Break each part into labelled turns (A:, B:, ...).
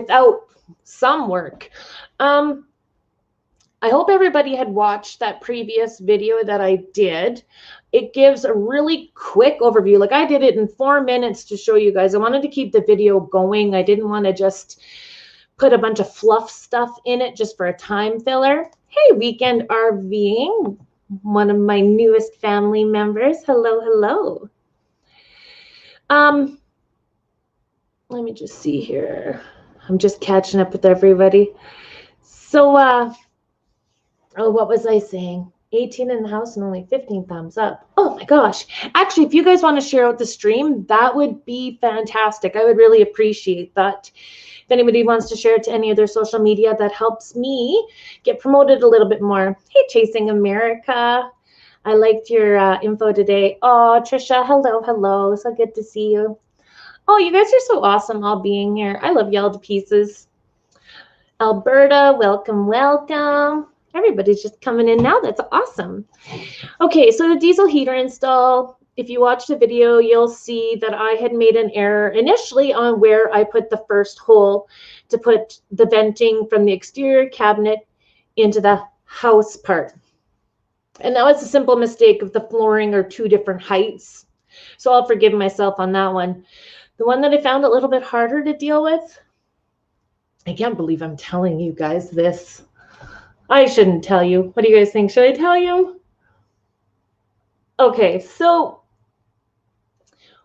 A: without some work. I hope everybody had watched that previous video that I did. It gives a really quick overview. Like I did it in 4 minutes to show you guys. I wanted to keep the video going. I didn't want to just put a bunch of fluff stuff in it just for a time filler. Hey, Weekend RVing, one of my newest family members. Hello, hello. Let me just see here. I'm just catching up with everybody. So, oh, what was I saying? 18 in the house and only 15 thumbs up. Oh my gosh. Actually, if you guys want to share out the stream, that would be fantastic. I would really appreciate that. If anybody wants to share it to any of their social media, that helps me get promoted a little bit more. Hey, Chasing America. I liked your info today. Oh, Trisha, hello, hello. So good to see you. Oh, you guys are so awesome all being here. I love y'all to pieces. Alberta, welcome, welcome. Everybody's just coming in now. That's awesome. Okay, so the diesel heater install. If you watch the video, you'll see that I had made an error initially on where I put the first hole to put the venting from the exterior cabinet into the house part. And that was a simple mistake of the flooring or 2 different heights. So I'll forgive myself on that one. The one that I found a little bit harder to deal with, I can't believe I'm telling you guys this. I shouldn't tell you. What do you guys think? Should I tell you? Okay, so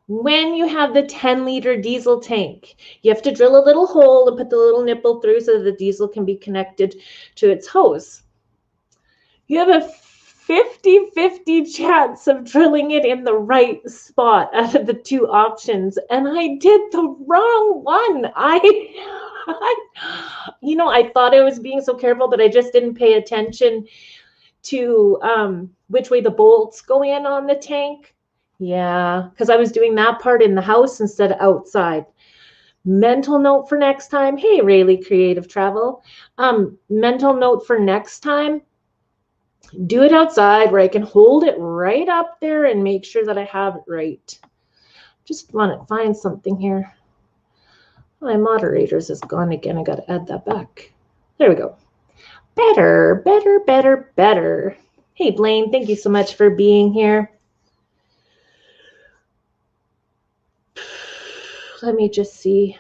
A: when you have the 10-liter diesel tank, you have to drill a little hole and put the little nipple through so that the diesel can be connected to its hose. You have a 50-50 chance of drilling it in the right spot out of the 2 options, and I did the wrong one. You know, I thought I was being so careful, but I just didn't pay attention to which way the bolts go in on the tank. Yeah, because I was doing that part in the house instead of outside. Mental note for next time. Hey, Rayleigh Creative Travel. Mental note for next time. Do it outside where I can hold it right up there and make sure that I have it right. Just want to find something here. My moderators is gone again. I got to add that back. There we go. Better, better, better, better. Hey, Blaine, thank you so much for being here. Let me just see.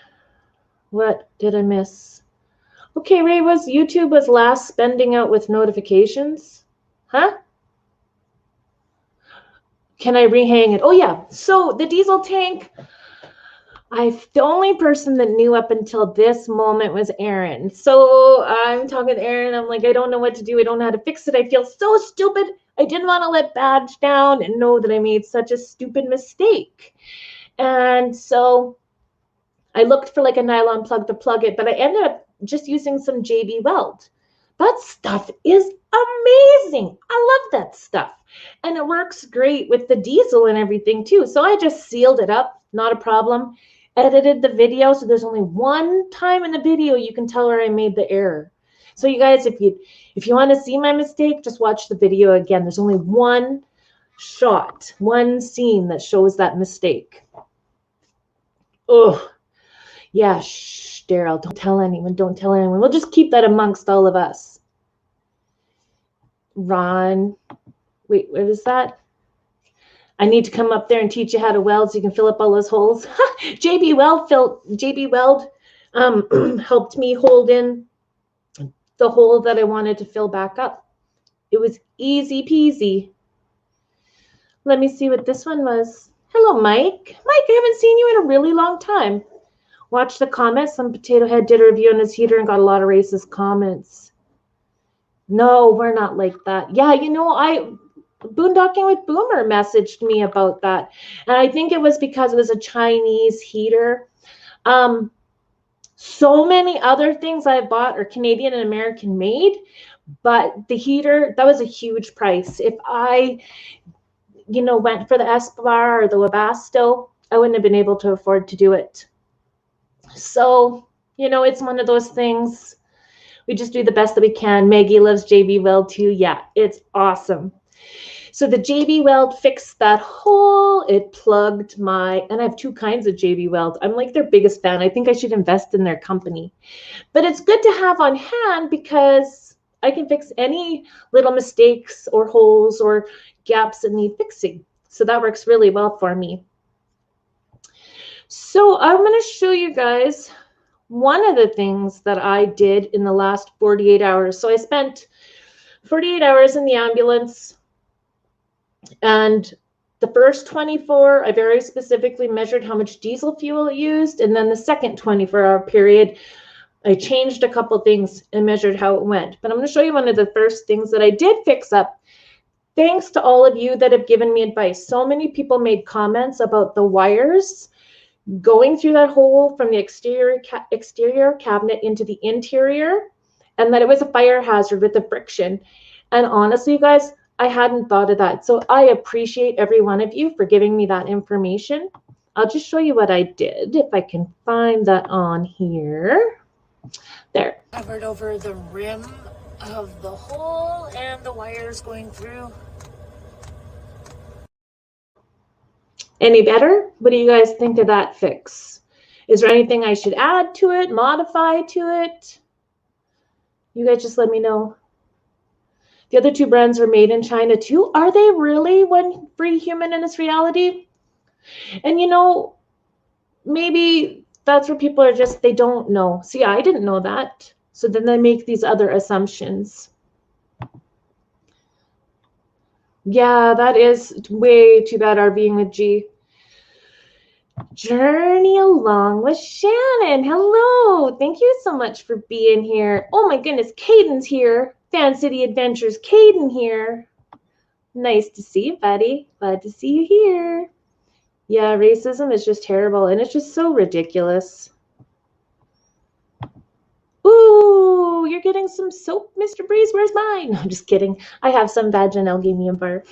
A: What did I miss? Okay, Ray, YouTube was last spending out with notifications? Huh? Can I rehang it? Oh, yeah. So the diesel tank, the only person that knew up until this moment was Aaron. So I'm talking to Aaron. I'm like, I don't know what to do. I don't know how to fix it. I feel so stupid. I didn't want to let Badge down and know that I made such a stupid mistake. And so I looked for like a nylon plug to plug it, but I ended up just using some JB Weld. That stuff is amazing. I love that stuff. And it works great with the diesel and everything too. So I just sealed it up, not a problem. Edited the video, so there's only one time in the video you can tell where I made the error. So you guys, if you want to see my mistake, just watch the video again. There's only one shot, one scene that shows that mistake. Oh, yeah, shh, Daryl, don't tell anyone, don't tell anyone. We'll just keep that amongst all of us. Ron, wait, what is that? I need to come up there and teach you how to weld so you can fill up all those holes. JB Weld helped me hold in the hole that I wanted to fill back up. It was easy peasy. Let me see what this one was. Hello, Mike. Mike, I haven't seen you in a really long time. Watch the comments. Some potato head did a review on his heater and got a lot of racist comments. No, we're not like that. Yeah, you know, Boondocking with Boomer messaged me about that. And I think it was because it was a Chinese heater. So many other things I've bought are Canadian and American made, but the heater, that was a huge price. If I, went for the Espar or the Webasto, I wouldn't have been able to afford to do it. So, it's one of those things. We just do the best that we can. Maggie loves JB Weld too. Yeah, it's awesome. So the JB Weld fixed that hole. It plugged my, and I have two kinds of JB Weld. I'm like their biggest fan. I think I should invest in their company. But it's good to have on hand because I can fix any little mistakes or holes or gaps that need fixing. So that works really well for me. So I'm going to show you guys one of the things that I did in the last 48 hours. So I spent 48 hours in the ambulance, and the first 24, I very specifically measured how much diesel fuel it used. And then the second 24-hour period, I changed a couple things and measured how it went. But I'm going to show you one of the first things that I did fix up. Thanks to all of you that have given me advice. So many people made comments about the wires going through that hole from the exterior cabinet into the interior, and that it was a fire hazard with the friction. And honestly, you guys, I hadn't thought of that. So I appreciate every one of you for giving me that information. I'll just show you what I did, if I can find that on here. There.
B: Covered over the rim of the hole and the wires going through.
A: Any better? What do you guys think of that fix? Is there anything I should add to it, modify to it? You guys just let me know. The other two brands are made in China too. Are they really one free human in this reality? And you know, maybe that's where people are just, they don't know. See, I didn't know that. So then they make these other assumptions. Yeah, that is way too bad, RVing with G. Journey along with Shannon. Hello. Thank you so much for being here. Oh my goodness, Caden's here. Fan City Adventures, Caden here. Nice to see you, buddy. Glad to see you here. Yeah, racism is just terrible, and it's just so ridiculous. Ooh, you're getting some soap, Mr. Breeze. Where's mine? No, I'm just kidding. I have some vaginal Algamium bar.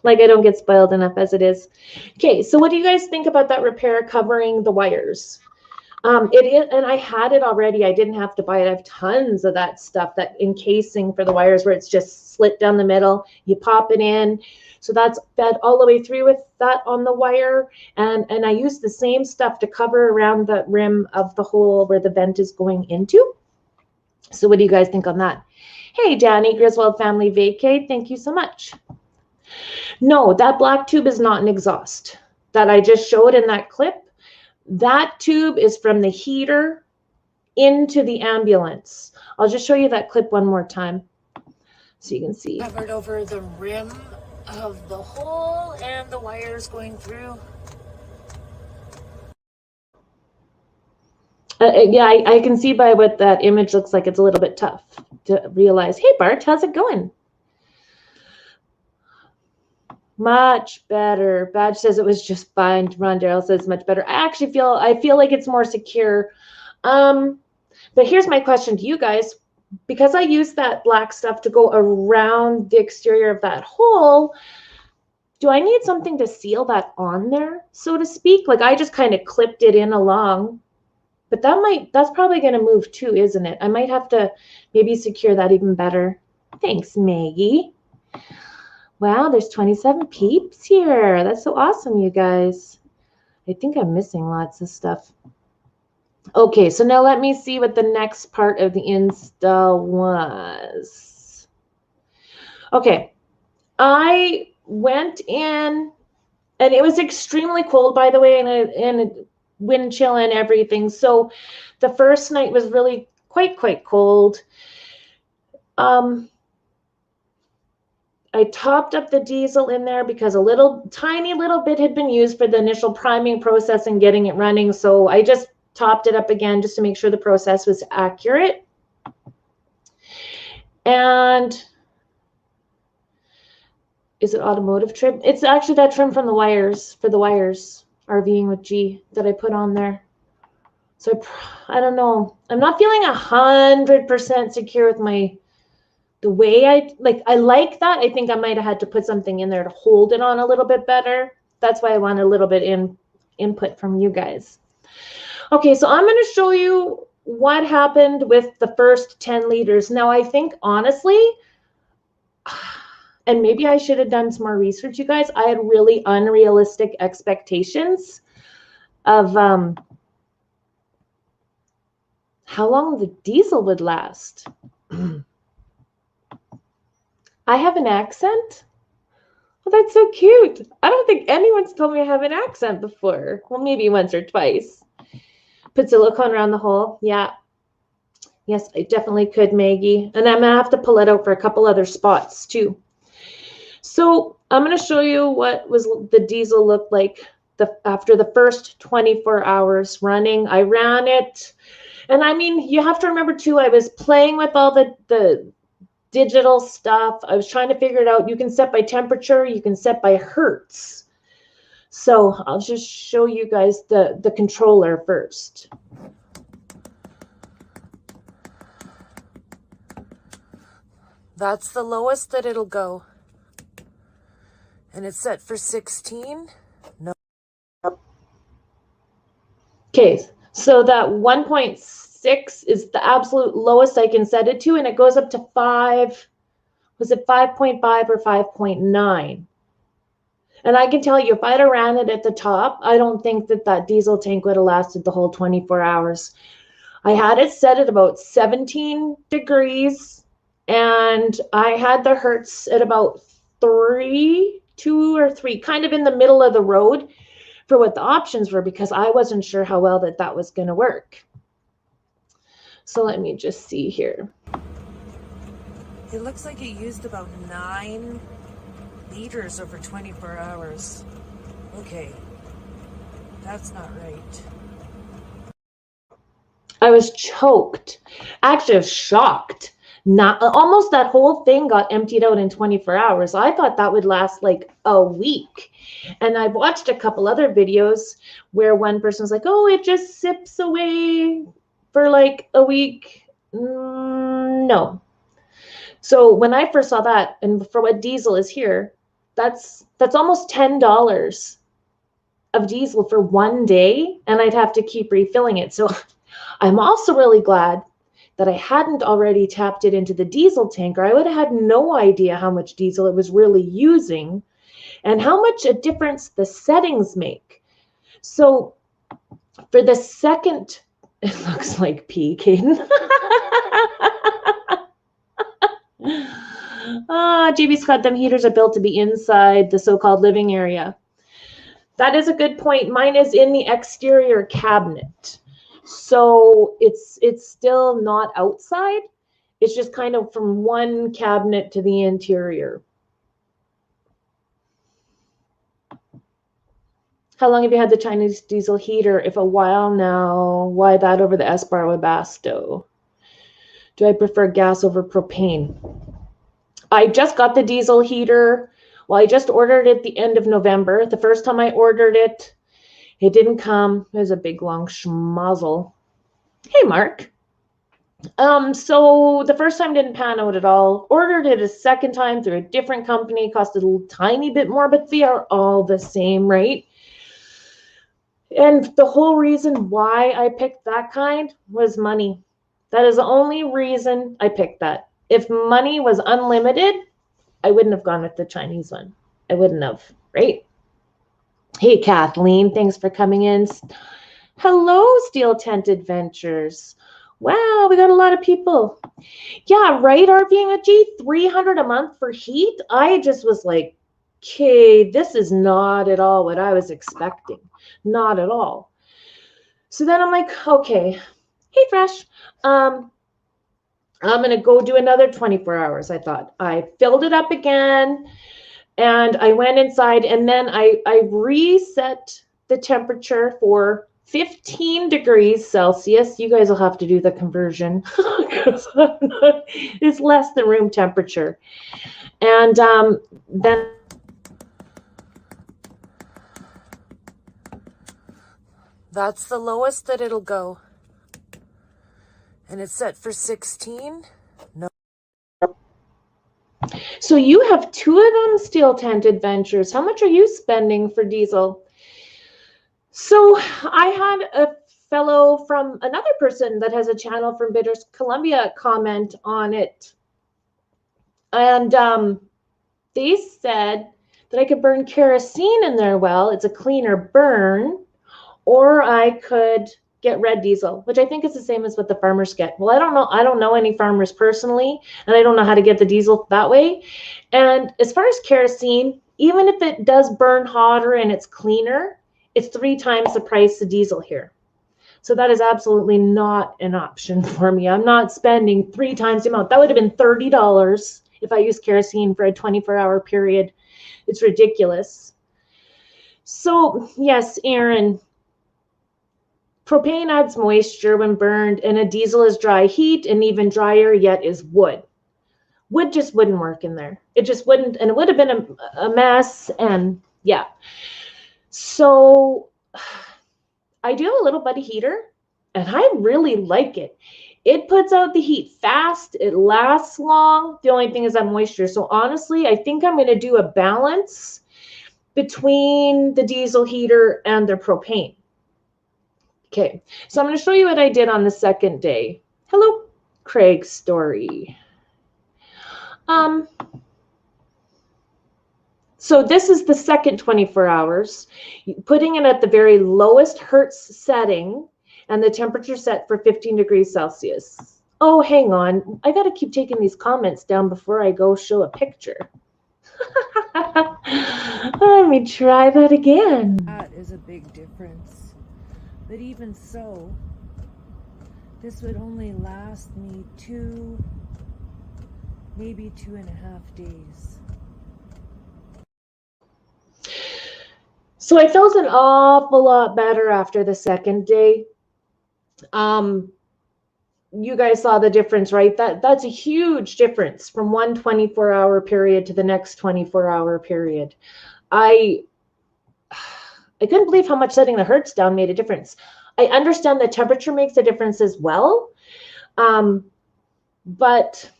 A: Like I don't get spoiled enough as it is. Okay, so what do you guys think about that repair covering the wires? It is, and I had it already. I didn't have to buy it. I have tons of that stuff, that encasing for the wires where it's just slit down the middle. You pop it in. So that's fed all the way through with that on the wire. And I use the same stuff to cover around the rim of the hole where the vent is going into. So what do you guys think on that? Hey, Danny, Griswold Family Vacate, thank you so much. No, that black tube is not an exhaust that I just showed in that clip. That tube is from the heater into the ambulance. I'll just show you that clip one more time so you can see.
B: Covered over the rim of the hole and the wires going through.
A: Yeah, I can see by what that image looks like. It's a little bit tough to realize. Hey, Bart, how's it going? Much better. Badge says it was just fine. Ron Darrell says much better. I feel like it's more secure. But here's my question to you guys. Because I use that black stuff to go around the exterior of that hole, do I need something to seal that on there, so to speak? Like I just kind of clipped it in along. But that's probably going to move too, isn't it? I might have to maybe secure that even better. Thanks, Maggie. Wow, there's 27 peeps here. That's so awesome, you guys. I think I'm missing lots of stuff. Okay, so now let me see what the next part of the install was. Okay, I went in, and it was extremely cold, by the way, and wind chill and everything. So the first night was really quite cold. I topped up the diesel in there because a tiny little bit had been used for the initial priming process and getting it running. So I just topped it up again just to make sure the process was accurate. And is it automotive trim? It's actually that trim from the wires, for the wires, RVing with G, that I put on there. So I don't know. I'm not feeling 100% secure with the way I like that. I think I might have had to put something in there to hold it on a little bit better. That's why I want a little bit input from you guys. Okay, so I'm going to show you what happened with the first 10 liters. Now, I think honestly, And maybe I should have done some more research, you guys. I had really unrealistic expectations of how long the diesel would last. I have an accent? Oh, that's so cute. I don't think anyone's told me I have an accent before. Well, maybe once or twice. Put silicone around the hole. Yeah. Yes, I definitely could, Maggie. And I'm going to have to pull it out for a couple other spots too. So I'm going to show you what was the diesel looked like after the first 24 hours running. I ran it. And I mean, you have to remember too, I was playing with all the digital stuff. I was trying to figure it out. You can set by temperature. You can set by hertz. So I'll just show you guys the controller first.
B: That's the lowest that it'll go. And it's set for 16. No.
A: Okay, so that 1.6 is the absolute lowest I can set it to, and it goes up to 5. Was it 5.5 or 5.9? And I can tell you, if I'd have ran it at the top, I don't think that diesel tank would have lasted the whole 24 hours. I had it set at about 17 degrees, and I had the hertz at about 2 or 3, kind of in the middle of the road for what the options were, because I wasn't sure how well that was going to work. So let me just see here.
B: It looks like it used about 9 liters over 24 hours. Okay, that's not right.
A: I was choked. Actually, I was shocked. Almost that whole thing got emptied out in 24 hours. I thought that would last like a week. And I watched a couple other videos where one person was like, oh, it just sips away for like a week. No. So when I first saw that, and for what diesel is here, that's almost $10 of diesel for one day, and I'd have to keep refilling it. So I'm also really glad that I hadn't already tapped it into the diesel tank, or I would have had no idea how much diesel it was really using and how much a difference the settings make. So for the second, it looks like pee, Caden. JB Scott, them heaters are built to be inside the so-called living area. That is a good point. Mine is in the exterior cabinet. So it's still not outside. It's just kind of from one cabinet to the interior. How long have you had the Chinese diesel heater? If a while now, why that over the S-Bar Webasto? Do I prefer gas over propane? I just got the diesel heater. Well, I just ordered it at the end of November. The first time I ordered it, it didn't come. It was a big, long schmozzle. Hey, Mark. So the first time didn't pan out at all. Ordered it a second time through a different company. Cost a little tiny bit more, but they are all the same, right? And the whole reason why I picked that kind was money. That is the only reason I picked that. If money was unlimited, I wouldn't have gone with the Chinese one. I wouldn't have, right? Hey, Kathleen, thanks for coming in. Hello, Steel Tent Adventures. Wow, we got a lot of people. Yeah, right, RVing G, $300 a month for heat. I just was like, okay, this is not at all what I was expecting. Not at all. So then I'm like, okay, hey, Fresh. I'm going to go do another 24 hours, I thought. I filled it up again, and I went inside, and then I reset the temperature for 15 degrees Celsius. You guys will have to do the conversion. It's less than room temperature. And then
B: that's the lowest that it'll go. And it's set for 16. No.
A: So you have 2 of them, Steel Tent Adventures. How much are you spending for diesel? So I had a fellow from another person that has a channel from British Columbia comment on it. And they said that I could burn kerosene in their well. It's a cleaner burn, or I could get red diesel, which I think is the same as what the farmers get. Well, I don't know. I don't know any farmers personally, and I don't know how to get the diesel that way. And as far as kerosene, even if it does burn hotter and it's cleaner, it's 3 times the price of diesel here. So that is absolutely not an option for me. I'm not spending 3 times the amount. That would have been $30 if I used kerosene for a 24-hour period. It's ridiculous. So yes, Aaron, propane adds moisture when burned, and a diesel is dry heat, and even drier yet is wood. Wood just wouldn't work in there. It just wouldn't, and it would have been a mess, and yeah. So I do have a little buddy heater, and I really like it. It puts out the heat fast. It lasts long. The only thing is that moisture. So honestly, I think I'm going to do a balance between the diesel heater and the propane. Okay, so I'm going to show you what I did on the second day. Hello, Craig's story. So this is the second 24 hours, putting it at the very lowest Hertz setting, and the temperature set for 15 degrees Celsius. Oh, hang on. I got to keep taking these comments down before I go show a picture. Let me try that again.
B: That is a big difference. But even so, this would only last me 2, maybe 2.5 days.
A: So I felt an awful lot better after the second day. You guys saw the difference, right? That's a huge difference from one 24-hour period to the next 24-hour period. I couldn't believe how much setting the Hertz down made a difference. I understand that temperature makes a difference as well, but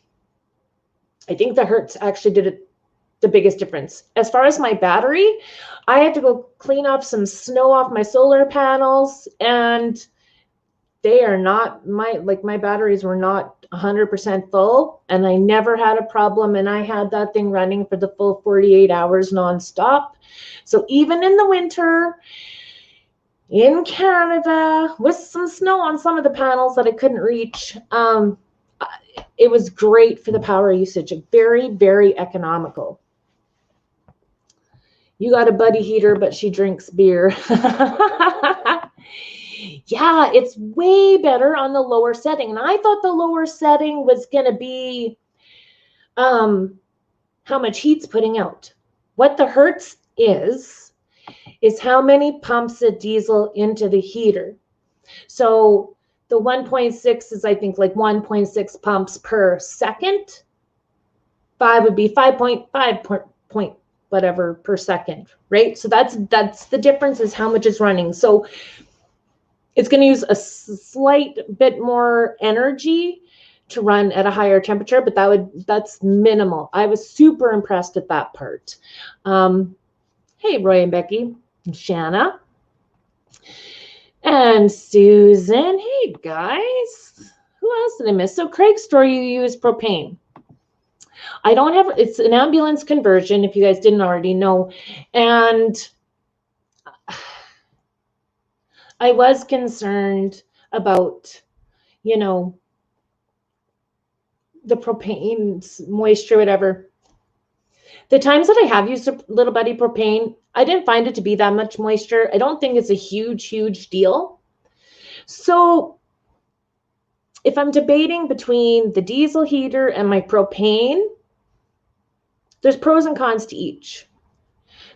A: I think the Hertz actually did the biggest difference. As far as my battery, I had to go clean up some snow off my solar panels, and they are not, my batteries were not 100% full, and I never had a problem, and I had that thing running for the full 48 hours nonstop. So even in the winter in Canada with some snow on some of the panels that I couldn't reach, it was great for the power usage. Very, very economical. You got a buddy heater, but she drinks beer. Yeah, it's way better on the lower setting. And I thought the lower setting was going to be how much heat's putting out. What the Hertz is how many pumps of diesel into the heater. So the 1.6 is, I think, like 1.6 pumps per second. 5 would be 5.5 point whatever per second, right? So that's the difference, is how much is running. So it's going to use a slight bit more energy to run at a higher temperature, but that's minimal. I was super impressed at that part. Hey, Roy and Becky, and Shanna, and Susan. Hey, guys. Who else did I miss? So Craig's story, you use propane. I don't have, it's an ambulance conversion, if you guys didn't already know. And I was concerned about, you know, the propane's moisture, whatever. The times that I have used a little buddy propane, I didn't find it to be that much moisture. I don't think it's a huge, huge deal. So if I'm debating between the diesel heater and my propane, there's pros and cons to each.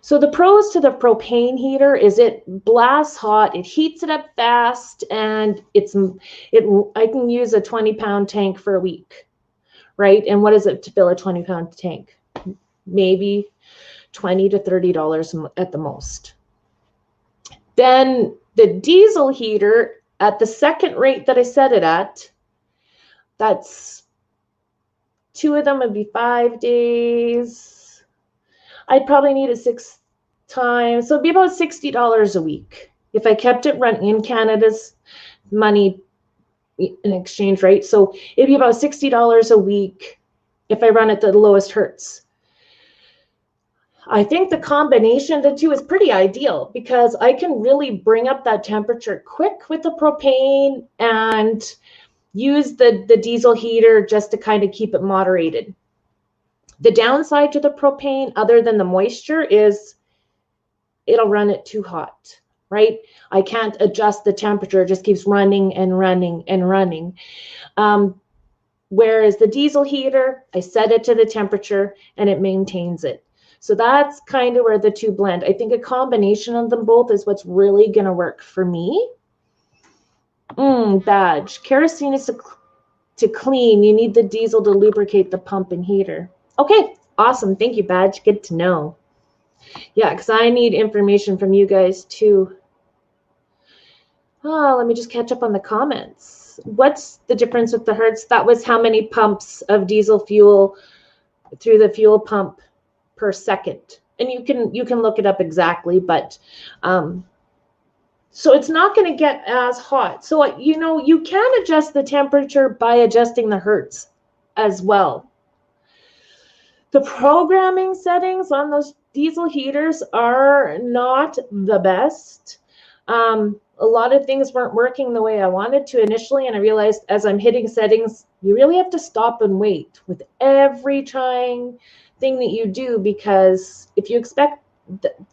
A: So the pros to the propane heater is it blasts hot, it heats it up fast, and I can use a 20-pound tank for a week, right? And what is it to fill a 20-pound tank? Maybe $20 to $30 at the most. Then the diesel heater, at the second rate that I set it at, that's 2 of them would be 5 days. I'd probably need it 6 times. So it'd be about $60 a week if I kept it running in Canada's money in exchange rate. So it'd be about $60 a week if I run at the lowest Hertz. I think the combination of the two is pretty ideal because I can really bring up that temperature quick with the propane and use the diesel heater just to kind of keep it moderated. The downside to the propane, other than the moisture, is it'll run it too hot, right? I can't adjust the temperature. It just keeps running and running and running. Whereas the diesel heater, I set it to the temperature and it maintains it. So that's kind of where the two blend. I think a combination of them both is what's really going to work for me. Badge. Kerosene is to clean. You need the diesel to lubricate the pump and heater. Okay, awesome. Thank you, Badge. Good to know. Yeah, because I need information from you guys too. Oh, let me just catch up on the comments. What's the difference with the hertz? That was how many pumps of diesel fuel through the fuel pump per second. And you can look it up exactly, but so it's not going to get as hot. So, you can adjust the temperature by adjusting the hertz as well. The programming settings on those diesel heaters are not the best. A lot of things weren't working the way I wanted to initially, and I realized as I'm hitting settings, you really have to stop and wait with every thing that you do, because if you expect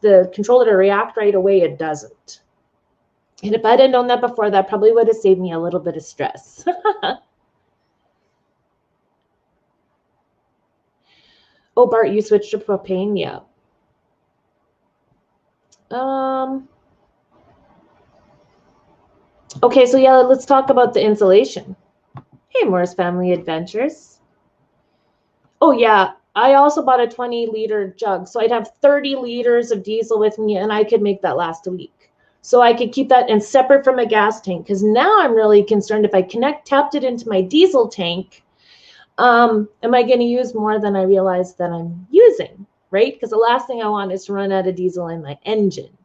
A: the controller to react right away, it doesn't. And if I had known that before, that probably would have saved me a little bit of stress. Oh, Bart, you switched to propane? Yeah. Okay, so yeah, let's talk about the insulation. Hey, Moore's Family Adventures. Oh, yeah, I also bought a 20-liter jug, so I'd have 30 liters of diesel with me, and I could make that last a week. So I could keep that and separate from a gas tank, because now I'm really concerned if I tapped it into my diesel tank, am I going to use more than I realize that I'm using, right? Because the last thing I want is to run out of diesel in my engine.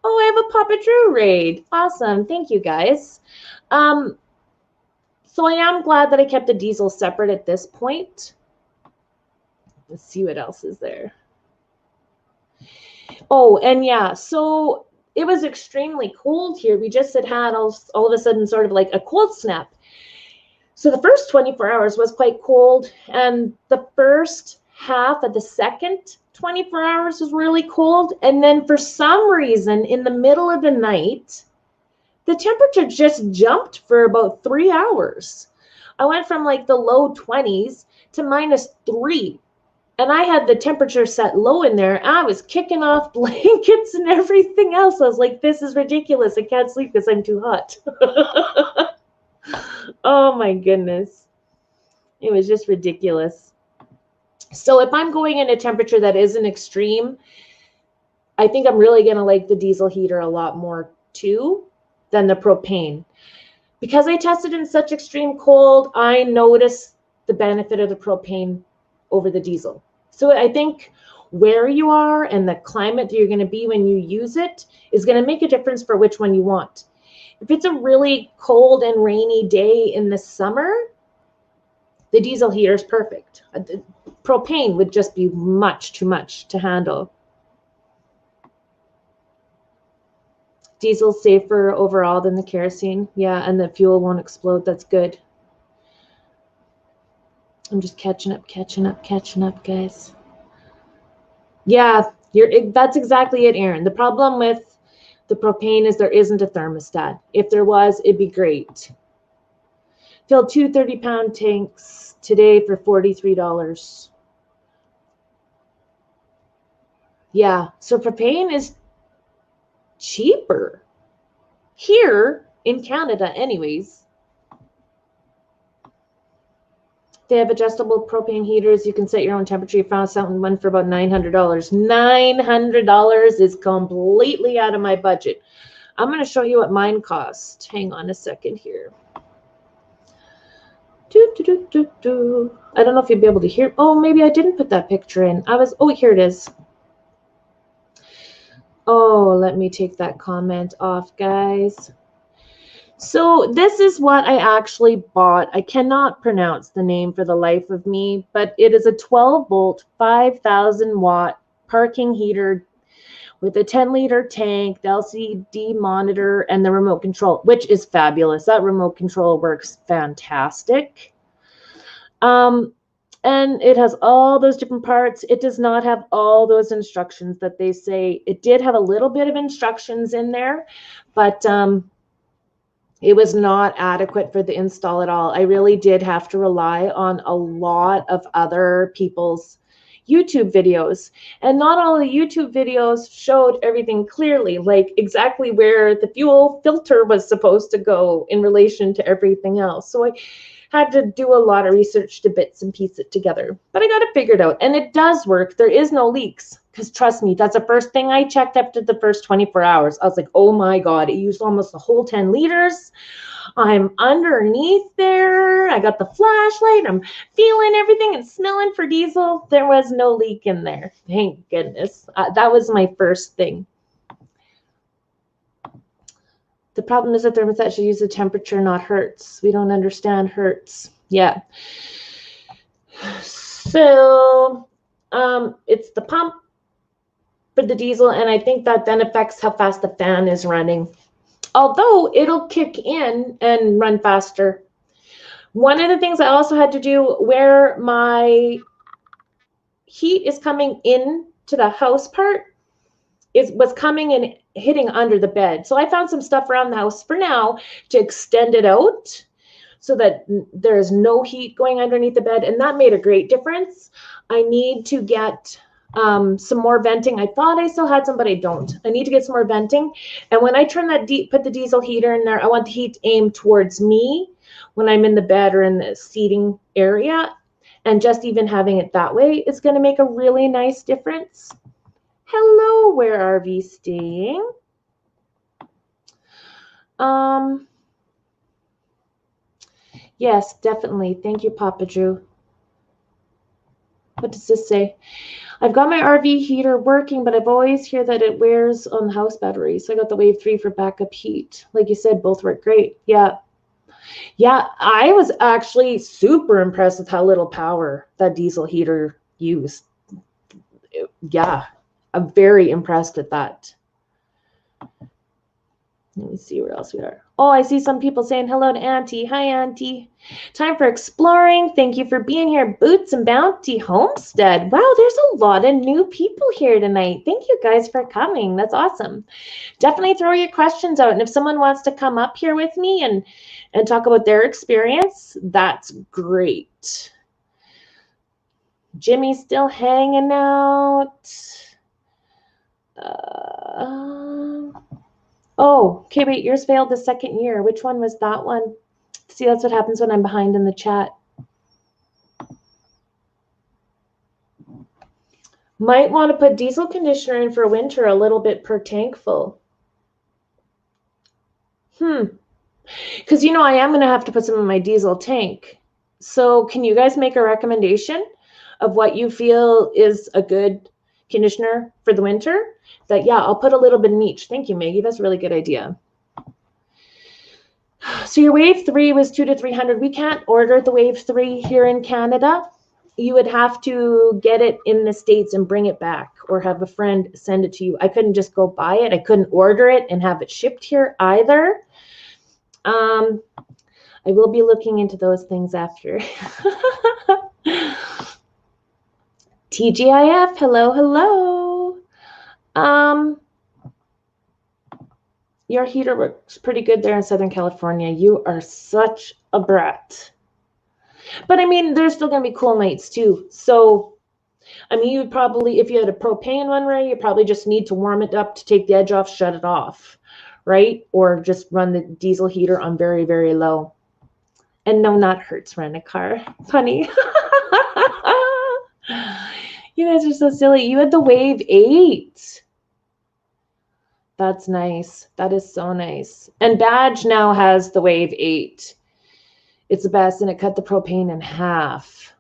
A: Oh, I have a Papa Drew raid. Awesome. Thank you, guys. So I am glad that I kept the diesel separate at this point. Let's see what else is there. Oh, and yeah, so it was extremely cold here. We just had all of a sudden sort of like a cold snap. So the first 24 hours was quite cold, and the first half of the second 24 hours was really cold. And then for some reason, in the middle of the night, the temperature just jumped for about 3 hours. I went from like the low 20s to -3. And I had the temperature set low in there. I was kicking off blankets and everything else. I was like, this is ridiculous. I can't sleep because I'm too hot. Oh my goodness. It was just ridiculous. So if I'm going in a temperature that isn't extreme, I think I'm really going to like the diesel heater a lot more too than the propane. Because I tested in such extreme cold, I noticed the benefit of the propane over the diesel. So I think where you are and the climate that you're going to be when you use it is going to make a difference for which one you want. If it's a really cold and rainy day in the summer, the diesel heater is perfect. The propane would just be much too much to handle. Diesel's safer overall than the kerosene. Yeah, and the fuel won't explode. That's good. I'm just catching up, guys. Yeah, that's exactly it, Aaron. The problem with the propane is there isn't a thermostat. If there was, it'd be great. Filled 2 30-pound tanks today for $43. Yeah, so propane is cheaper here in Canada anyways. They have adjustable propane heaters. You can set your own temperature. You found something one for about $900. $900 is completely out of my budget. I'm going to show you what mine cost. Hang on a second here. I don't know if you'll be able to hear. Oh, maybe I didn't put that picture in. Oh, here it is. Oh, let me take that comment off, guys. So this is what I actually bought. I cannot pronounce the name for the life of me, but it is a 12-volt, 5,000-watt parking heater with a 10-liter tank, the LCD monitor, and the remote control, which is fabulous. That remote control works fantastic. And it has all those different parts. It does not have all those instructions that they say. It did have a little bit of instructions in there, but it was not adequate for the install at all. I really did have to rely on a lot of other people's YouTube videos. And not all the YouTube videos showed everything clearly, like exactly where the fuel filter was supposed to go in relation to everything else. So I had to do a lot of research to bits and piece it together. But I got it figured out. And it does work. There is no leaks. Because trust me, that's the first thing I checked after the first 24 hours. I was like, oh my God, it used almost the whole 10 liters. I'm underneath there. I got the flashlight. I'm feeling everything and smelling for diesel. There was no leak in there. Thank goodness. That was my first thing. The problem is that the thermostat should use the temperature, not hertz. We don't understand hertz. Yeah. So it's the pump for the diesel, and I think that then affects how fast the fan is running. Although it'll kick in and run faster. One of the things I also had to do where my heat is coming in to the house part was coming and hitting under the bed. So I found some stuff around the house for now to extend it out so that there's no heat going underneath the bed. And that made a great difference. I need to get some more venting. I thought I still had some, but I don't. I need to get some more venting. And when I turn that put the diesel heater in there, I want the heat aimed towards me when I'm in the bed or in the seating area. And just even having it that way is going to make a really nice difference. Hello, where are we staying? Yes, definitely. Thank you, Papa Drew. What does this say? I've got my RV heater working, but I've always hear that it wears on the house battery. So I got the Wave 3 for backup heat. Like you said, both work great. Yeah. Yeah, I was actually super impressed with how little power that diesel heater used. Yeah, I'm very impressed with that. Let me see where else we are. Oh, I see some people saying hello to Auntie. Hi, Auntie. Time for exploring. Thank you for being here. Boots and Bounty Homestead. Wow, there's a lot of new people here tonight. Thank you guys for coming. That's awesome. Definitely throw your questions out. And if someone wants to come up here with me and talk about their experience, that's great. Jimmy's still hanging out. Oh, okay, wait, yours failed the second year. Which one was that one? See, that's what happens when I'm behind in the chat. Might want to put diesel conditioner in for winter, a little bit per tank full. Because, you know, I am going to have to put some in my diesel tank. So can you guys make a recommendation of what you feel is a good conditioner for the winter? That, yeah, I'll put a little bit in each. Thank you, Maggie. That's a really good idea. So your Wave 3 was 200 to 300. We can't order the Wave 3 here in Canada. You would have to get it in the States and bring it back or have a friend send it to you. I couldn't just go buy it. I couldn't order it and have it shipped here either. I will be looking into those things after. TGIF, hello, hello. Your heater works pretty good there in Southern California. You are such a brat. But I mean, there's still going to be cool nights too. So, I mean, you would probably, if you had a propane one, Ray, you probably just need to warm it up to take the edge off, shut it off, right? Or just run the diesel heater on very, very low. And no, not Hertz, rent a car. Funny. You guys are so silly. You had the Wave 8. That's nice. That is so nice. And Badge now has the Wave 8. It's the best, and it cut the propane in half.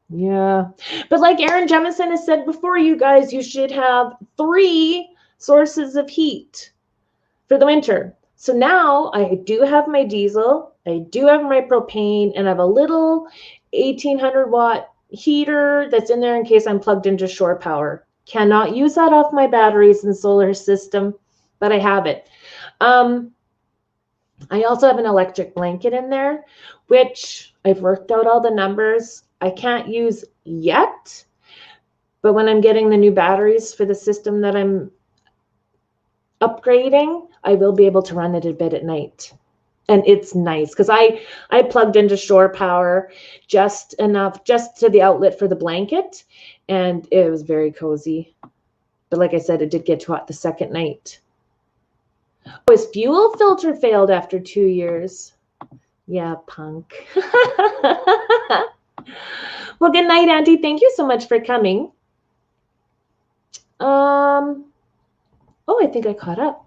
A: Yeah. But like Aaron Jemison has said before, you guys, you should have 3 sources of heat for the winter. So now I do have my diesel, I do have my propane, and I have a little 1800 watt heater that's in there in case I'm plugged into shore power. Cannot use that off my batteries and solar system, but I have it. I also have an electric blanket in there, which I've worked out all the numbers. I can't use yet, but when I'm getting the new batteries for the system that I'm upgrading, I will be able to run it a bit at night. And it's nice because I plugged into shore power just enough, just to the outlet for the blanket, and it was very cozy. But like I said, it did get too hot the second night. Oh, his fuel filter failed after 2 years. Yeah, punk. Well, good night, Auntie. Thank you so much for coming. Oh, I think I caught up.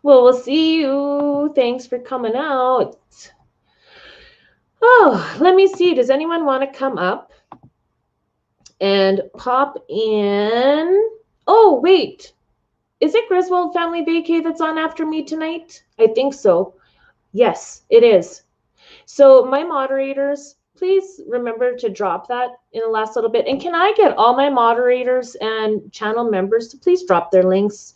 A: Well, we'll see you. Thanks for coming out. Oh, let me see. Does anyone want to come up and pop in? Oh, wait. Is it Griswold Family Vacay that's on after me tonight? I think so. Yes, it is. So my moderators, please remember to drop that in the last little bit. And can I get all my moderators and channel members to please drop their links?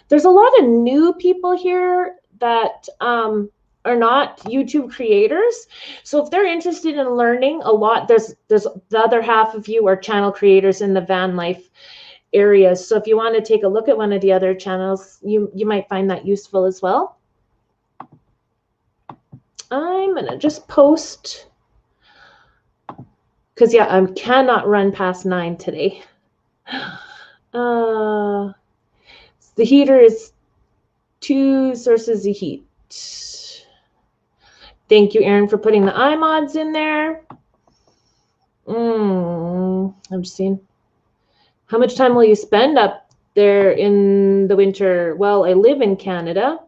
A: There's a lot of new people here that are not YouTube creators. So if they're interested in learning a lot, there's the other half of you are channel creators in the van life areas. So if you want to take a look at one of the other channels, you might find that useful as well. I'm going to just post, because yeah, I cannot run past 9 today. The heater is 2 sources of heat. Thank you, Erin, for putting the iMods in there. I'm just seeing. How much time will you spend up there in the winter? Well, I live in Canada,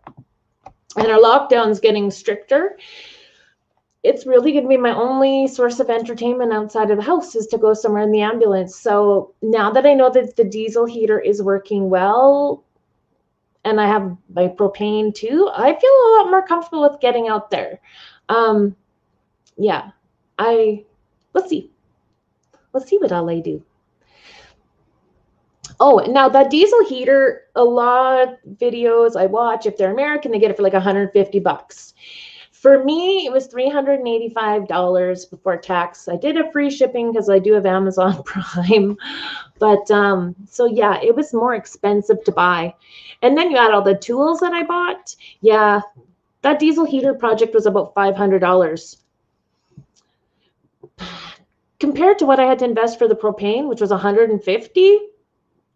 A: and our lockdown's getting stricter. It's really going to be my only source of entertainment outside of the house is to go somewhere in the ambulance. So now that I know that the diesel heater is working well, and I have my propane too, I feel a lot more comfortable with getting out there. Yeah, let's see. Let's see what all I do. Oh, now that diesel heater, a lot of videos I watch, if they're American, they get it for like $150. For me, it was $385 before tax. I did have free shipping because I do have Amazon Prime. But so yeah, it was more expensive to buy. And then you add all the tools that I bought. Yeah, that diesel heater project was about $500. Compared to what I had to invest for the propane, which was $150,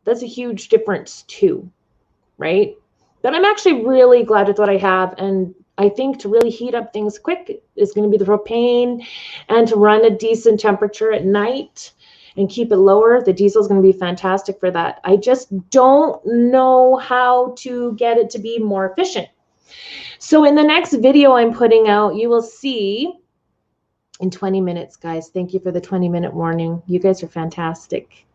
A: that's a huge difference too, right? But I'm actually really glad with what I have. And I think to really heat up things quick is going to be the propane, and to run a decent temperature at night and keep it lower, the diesel is going to be fantastic for that. I just don't know how to get it to be more efficient. So in the next video I'm putting out, you will see in 20 minutes, guys. Thank you for the 20-minute warning. You guys are fantastic.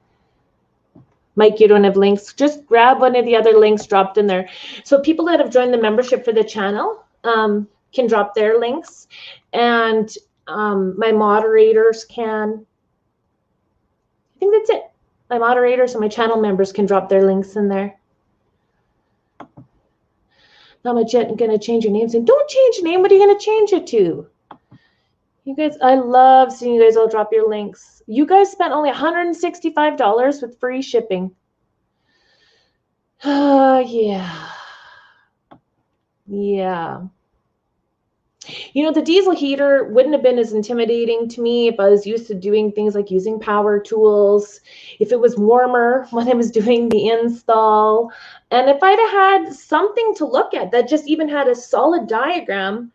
A: Mike, you don't have links. Just grab one of the other links dropped in there. So people that have joined the membership for the channel can drop their links, and my moderators can. I think that's it. My moderators and my channel members can drop their links in there. Not much yet. I'm going to change your names. And don't change your name. What are you going to change it to? You guys, I love seeing you guys all drop your links. You guys spent only $165 with free shipping. Yeah. Yeah. You know, the diesel heater wouldn't have been as intimidating to me if I was used to doing things like using power tools, if it was warmer when I was doing the install, and if I'd have had something to look at that just even had a solid diagram,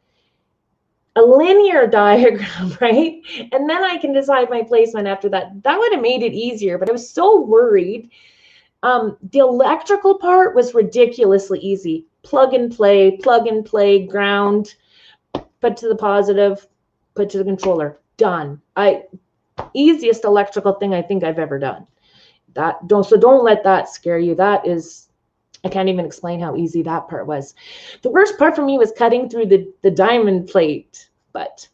A: a linear diagram, right? And then I can decide my placement after that. That would have made it easier, but I was so worried. The electrical part was ridiculously easy. Plug and play, ground, put to the positive, put to the controller, done. Easiest electrical thing I think I've ever done. So don't let that scare you. That is, I can't even explain how easy that part was. The worst part for me was cutting through the diamond plate. But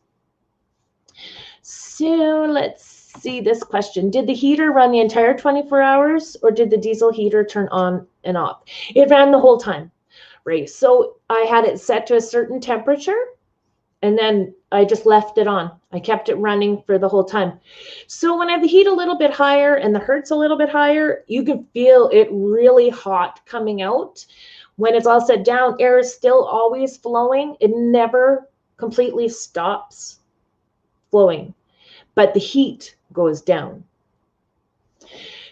A: so let's see this question. Did the heater run the entire 24 hours or did the diesel heater turn on and off? It ran the whole time, right? So I had it set to a certain temperature and then I just left it on. I kept it running for the whole time. So when I have the heat a little bit higher and the Hertz a little bit higher, you can feel it really hot coming out. When it's all set down, air is still always flowing. It never completely stops flowing, but the heat goes down.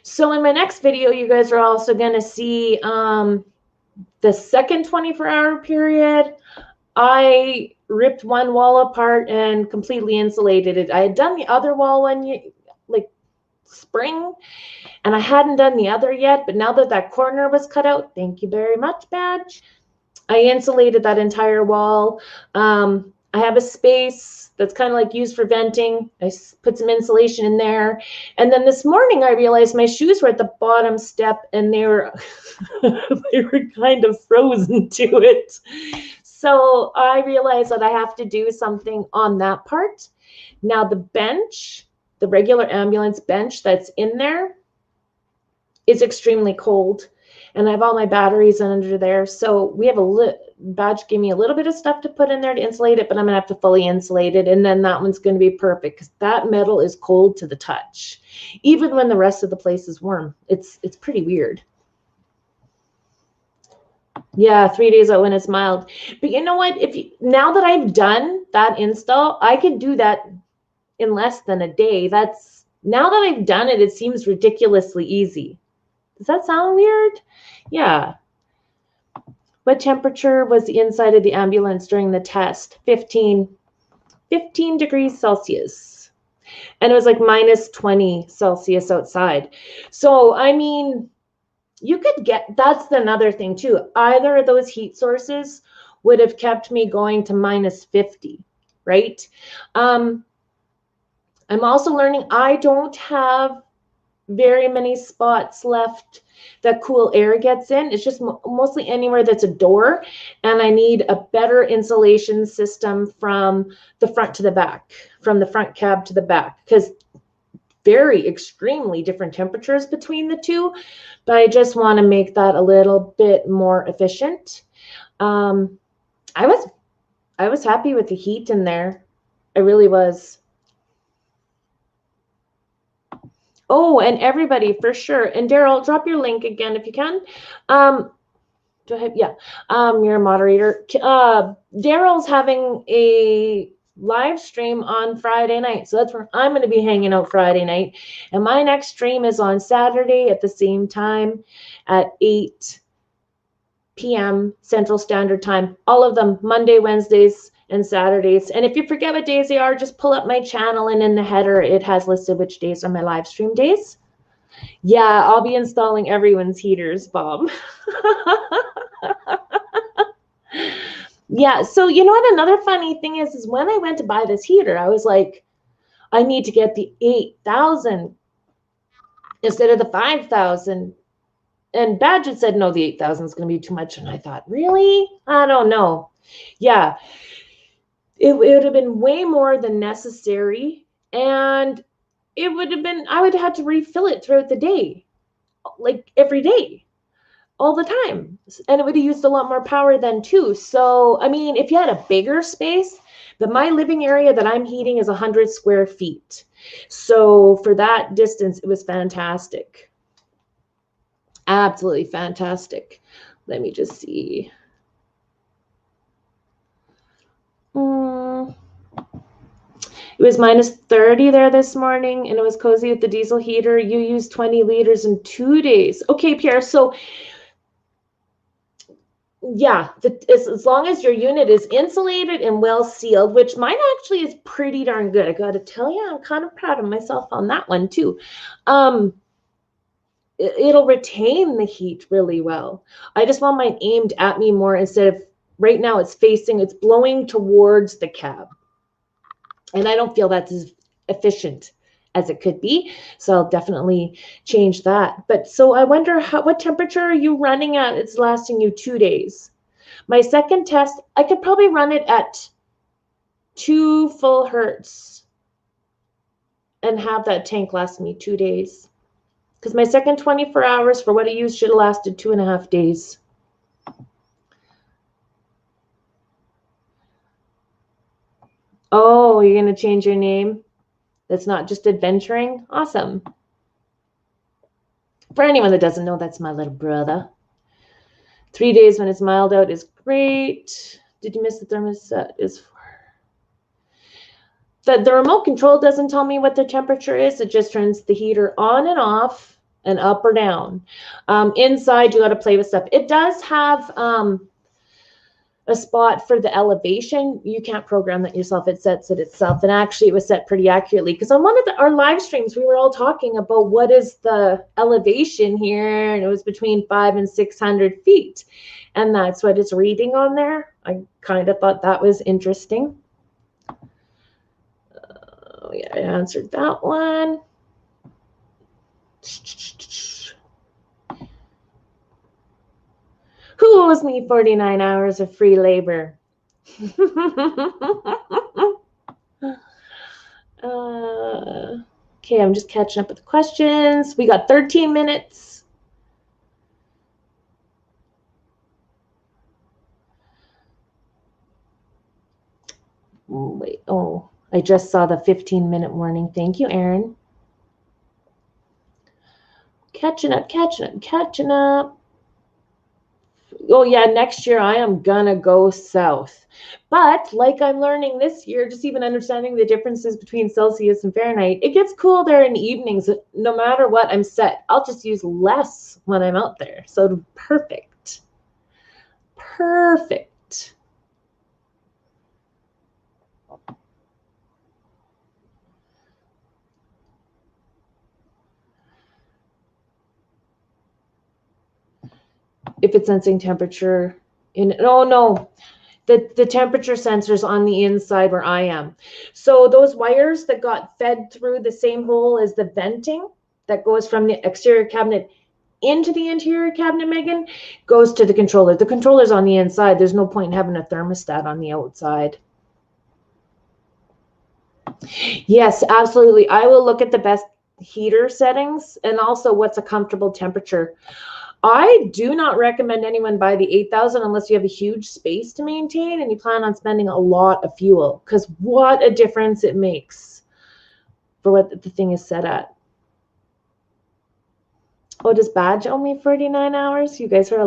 A: So in my next video, you guys are also going to see the second 24-hour period. I ripped one wall apart and completely insulated it. I had done the other wall like spring, and I hadn't done the other yet, but now that that corner was cut out, thank you very much, Badge, I insulated that entire wall. I have a space that's kind of like used for venting. I put some insulation in there. And then this morning I realized my shoes were at the bottom step and they were, they were kind of frozen to it. So I realized that I have to do something on that part. Now the bench, the regular ambulance bench that's in there is extremely cold. And I have all my batteries under there. So we have Badge gave me a little bit of stuff to put in there to insulate it, but I'm gonna have to fully insulate it. And then that one's gonna be perfect because that metal is cold to the touch. Even when the rest of the place is warm. It's pretty weird. Yeah, 3 days out when it's mild. But you know what? Now that I've done that install, I can do that in less than a day. Now that I've done it, it seems ridiculously easy. Does that sound weird? Yeah. What temperature was the inside of the ambulance during the test? 15 degrees Celsius. And it was like minus 20 Celsius outside. So, I mean, you could that's another thing too. Either of those heat sources would have kept me going to minus 50, right? I'm also learning I don't have very many spots left that cool air gets in. It's just mostly anywhere that's a door, and I need a better insulation system from the front to the back, from the front cab to the back, because very extremely different temperatures between the two, but I just want to make that a little bit more efficient. I was happy with the heat in there. I really was. Oh, and everybody, for sure. And Daryl, drop your link again if you can. Do I have, yeah, you're a moderator. Daryl's having a live stream on Friday night. So that's where I'm going to be hanging out Friday night. And my next stream is on Saturday at the same time at 8 p.m. Central Standard Time. All of them, Monday, Wednesdays, and Saturdays. And if you forget what days they are, just pull up my channel, and in the header, it has listed which days are my live stream days. Yeah, I'll be installing everyone's heaters, Bob. Yeah, so you know what? Another funny thing is when I went to buy this heater, I was like, I need to get the 8,000 instead of the 5,000. And Badge said, no, the 8,000 is going to be too much. And I thought, really? I don't know. Yeah. It would have been way more than necessary, and it would have been, I would have had to refill it throughout the day, like every day, all the time. And it would have used a lot more power then too. So, I mean, if you had a bigger space, but my living area that I'm heating is 100 square feet. So for that distance, it was fantastic. Absolutely fantastic. Let me just see. It was minus 30 there this morning, and it was cozy with the diesel heater. You used 20 liters in 2 days. Okay, Pierre, so yeah, as long as your unit is insulated and well sealed, which mine actually is pretty darn good. I got to tell you, I'm kind of proud of myself on that one too. It'll retain the heat really well. I just want mine aimed at me more instead of right now it's blowing towards the cab. And I don't feel that's as efficient as it could be. So I'll definitely change that. But so I wonder what temperature are you running at? It's lasting you 2 days. My second test, I could probably run it at 2 full hertz. and have that tank last me 2 days. Because my second 24 hours for what I used should have lasted 2.5 days. Oh, you're going to change your name? That's not just adventuring? Awesome. For anyone that doesn't know, that's my little brother. 3 days when it's mild out is great. Did you miss the thermostat? The remote control doesn't tell me what the temperature is. It just turns the heater on and off and up or down. Inside, you got to play with stuff. It does have a spot for the elevation. You can't program that yourself. It sets it itself. And actually, it was set pretty accurately. Because on one of our live streams, we were all talking about what is the elevation here. And it was between 500 and 600 feet. And that's what it's reading on there. I kind of thought that was interesting. Oh, yeah, I answered that one. Who owes me 49 hours of free labor? Okay, I'm just catching up with the questions. We got 13 minutes. Wait, oh, I just saw the 15-minute warning. Thank you, Aaron. Catching up. Oh, yeah, next year I am gonna go south. But like I'm learning this year, just even understanding the differences between Celsius and Fahrenheit, it gets cool there in the evenings. No matter what, I'm set. I'll just use less when I'm out there. So perfect. Perfect. If it's sensing temperature in, oh no, the temperature sensors on the inside where I am. So those wires that got fed through the same hole as the venting that goes from the exterior cabinet into the interior cabinet, Megan, goes to the controller. The controller's on the inside. There's no point in having a thermostat on the outside. Yes, absolutely. I will look at the best heater settings and also what's a comfortable temperature. I do not recommend anyone buy the 8,000 unless you have a huge space to maintain and you plan on spending a lot of fuel, because what a difference it makes for what the thing is set at. Oh, does Badge owe me 49 hours? You guys are